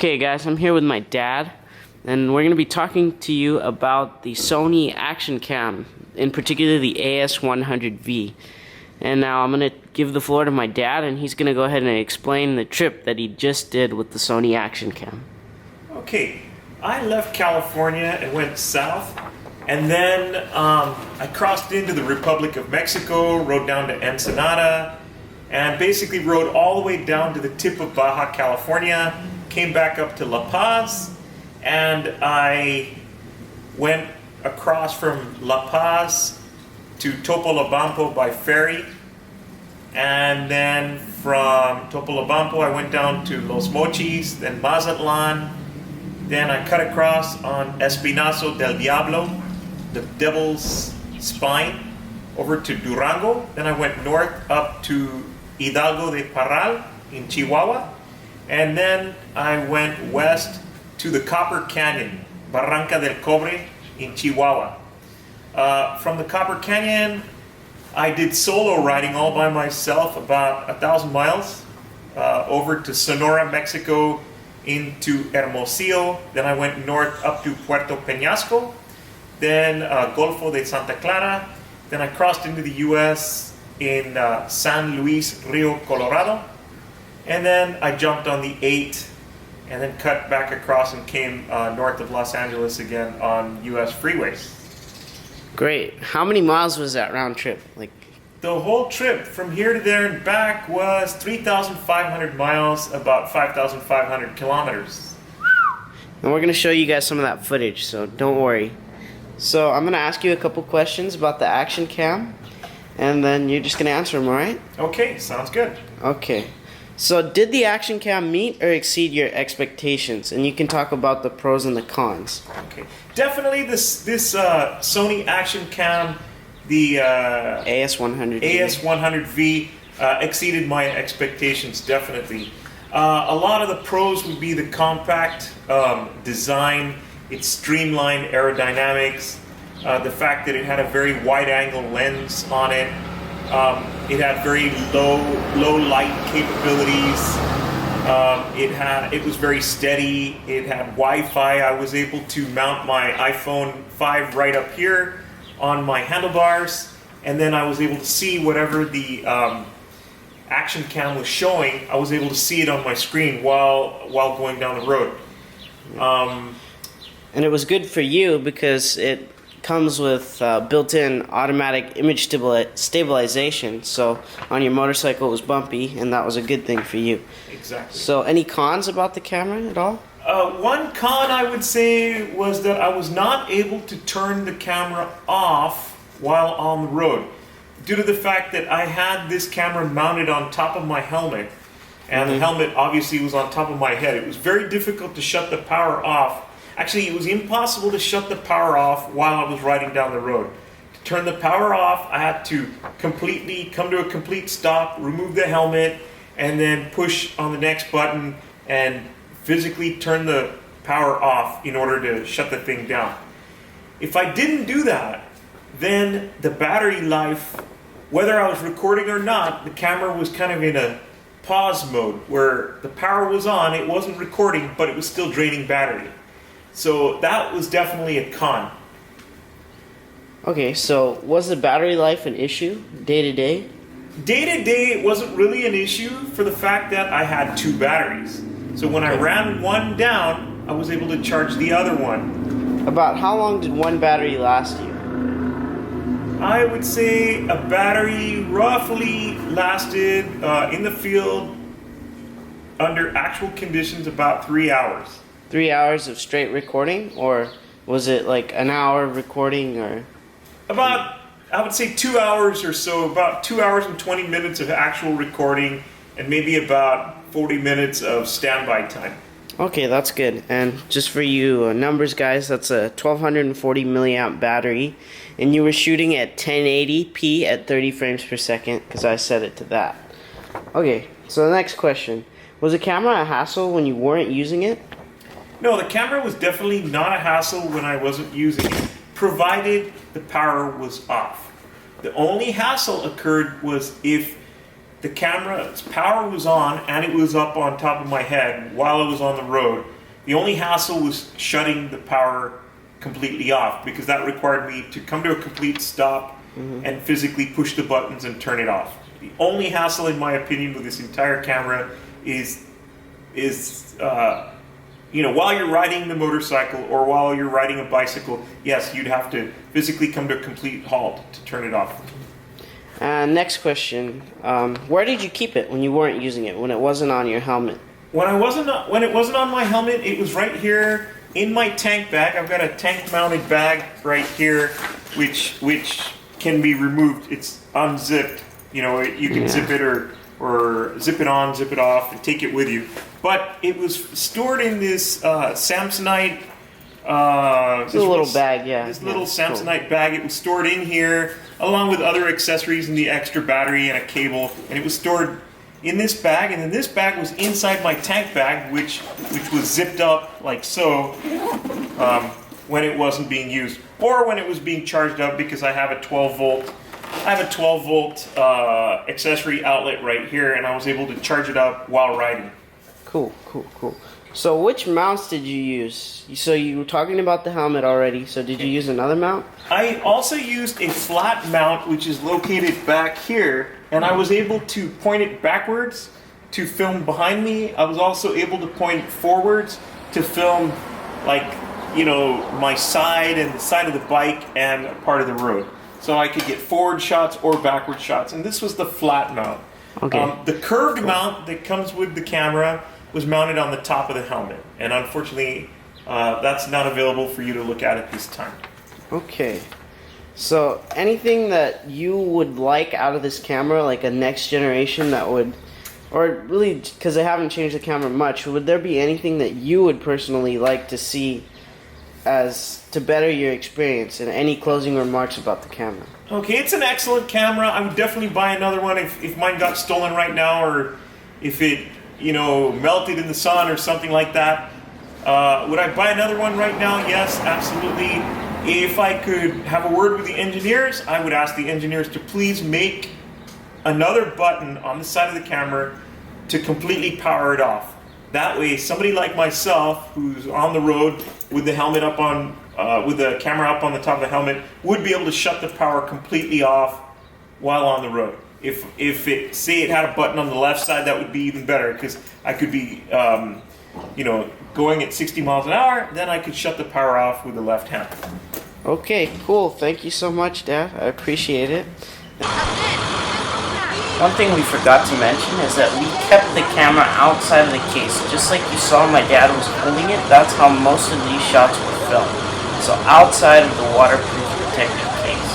Okay guys, I'm here with my dad, and we're going to be talking to you about the Sony Action Cam, in particular the AS100V. And now I'm going to give the floor to my dad, and he's going to go ahead and explain the trip that he just did with the Sony Action Cam. Okay, I left California and went south, and then I crossed into the Republic of Mexico, rode down to Ensenada, and basically rode all the way down to the tip of Baja California, came back up to La Paz, and I went across from La Paz to Topolobampo by ferry, and then from Topolobampo I went down to Los Mochis, then Mazatlan, then I cut across on Espinazo del Diablo, the Devil's Spine, over to Durango, then I went north up to Hidalgo de Parral in Chihuahua, and then I went west to the Copper Canyon, Barranca del Cobre in Chihuahua. From the Copper Canyon, I did solo riding all by myself about 1,000 miles over to Sonora, Mexico, into Hermosillo. Then I went north up to Puerto Peñasco, then Golfo de Santa Clara. Then I crossed into the U.S. in San Luis Rio Colorado. And then I jumped on the 8 and then cut back across and came north of Los Angeles again on U.S. freeways. Great. How many miles was that round trip? The whole trip from here to there and back was 3,500 miles, about 5,500 kilometers. And we're going to show you guys some of that footage, so don't worry. So I'm going to ask you a couple questions about the Action Cam, and then you're just going to answer them, alright? Okay, sounds good. Okay. So did the Action Cam meet or exceed your expectations? And you can talk about the pros and the cons. Okay, definitely this Sony Action Cam, the AS100V exceeded my expectations, definitely. A lot of the pros would be the compact design, its streamlined aerodynamics, the fact that it had a very wide-angle lens on it. It had very low light capabilities. It was very steady. It had Wi-Fi. I was able to mount my iPhone 5 right up here on my handlebars, and then I was able to see whatever the Action Cam was showing. I was able to see it on my screen while going down the road. And it was good for you because it comes with built-in automatic image stabilization, so on your motorcycle it was bumpy, and that was a good thing for you. Exactly. So any cons about the camera at all? One con I would say was that I was not able to turn the camera off while on the road due to the fact that I had this camera mounted on top of my helmet, and the helmet obviously was on top of my head. It was very difficult to shut the power off. Actually, it was impossible to shut the power off while I was riding down the road. To turn the power off, I had to completely come to a complete stop, remove the helmet, and then push on the next button and physically turn the power off in order to shut the thing down. If I didn't do that, then the battery life, whether I was recording or not, the camera was kind of in a pause mode where the power was on, it wasn't recording, but it was still draining battery. So that was definitely a con. Okay, so was the battery life an issue day to day? Day to day, it wasn't really an issue for the fact that I had two batteries. So when I ran one down, I was able to charge the other one. About how long did one battery last you? I would say a battery roughly lasted in the field under actual conditions about 3 hours. 3 hours of straight recording, or was it like an hour of recording, or? About, I would say 2 hours or so, about 2 hours and 20 minutes of actual recording, and maybe about 40 minutes of standby time. Okay, that's good. And just for you numbers guys, that's a 1240 milliamp battery, and you were shooting at 1080p at 30 frames per second, because I set it to that. Okay, so the next question. Was the camera a hassle when you weren't using it? No, the camera was definitely not a hassle when I wasn't using it, provided the power was off. The only hassle occurred was if the camera's power was on and it was up on top of my head while I was on the road. The only hassle was shutting the power completely off, because that required me to come to a complete stop and physically push the buttons and turn it off. The only hassle, in my opinion, with this entire camera is while you're riding the motorcycle or while you're riding a bicycle, yes, you'd have to physically come to a complete halt to turn it off. Next question. Where did you keep it when you weren't using it, when it wasn't on your helmet? When it wasn't on my helmet, it was right here in my tank bag. I've got a tank-mounted bag right here, which can be removed. It's unzipped. You can zip it or zip it on, zip it off, and take it with you. But it was stored in this Samsonite. It's a little bag, yeah. This little Samsonite bag. It was stored in here along with other accessories and the extra battery and a cable, and it was stored in this bag, and then this bag was inside my tank bag, which was zipped up like so when it wasn't being used, or when it was being charged up, because I have a 12 volt accessory outlet right here, and I was able to charge it up while riding. Cool. So which mounts did you use? So you were talking about the helmet already, so did you use another mount? I also used a flat mount, which is located back here, and I was able to point it backwards to film behind me. I was also able to point it forwards to film, my side and the side of the bike and a part of the road. So I could get forward shots or backward shots, and this was the flat mount. Okay. The curved mount that comes with the camera was mounted on the top of the helmet, and unfortunately that's not available for you to look at this time. Okay. So anything that you would like out of this camera, like a next generation that would, or really, because they haven't changed the camera much, would there be anything that you would personally like to see as to better your experience, and any closing remarks about the camera? Okay, it's an excellent camera. I would definitely buy another one if mine got stolen right now, or if it melted in the sun or something like that. Would I buy another one right now? Yes, absolutely. If I could have a word with the engineers, I would ask the engineers to please make another button on the side of the camera to completely power it off. That way, somebody like myself, who's on the road with the helmet up on, with the camera up on the top of the helmet, would be able to shut the power completely off while on the road. If it had a button on the left side, that would be even better, because I could be, going at 60 miles an hour, then I could shut the power off with the left hand. Okay, cool. Thank you so much, Dad. I appreciate it. One thing we forgot to mention is that we kept the camera outside of the case. Just like you saw my dad was holding it, that's how most of these shots were filmed. So outside of the waterproof protective case.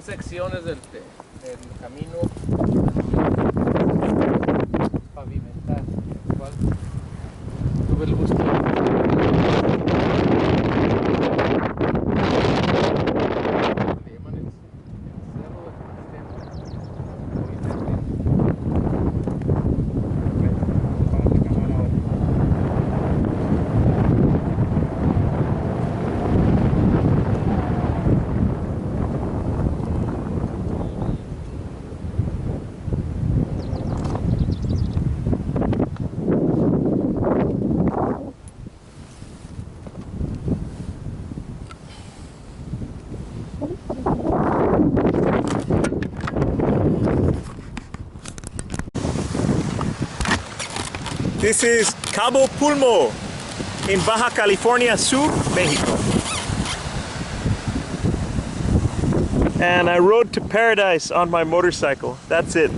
secciones del camino pavimentar, el cual tuve el gusto le llaman el cerro del pastel. Para la cámara ahora. This is Cabo Pulmo in Baja California Sur, Mexico. And I rode to paradise on my motorcycle. That's it.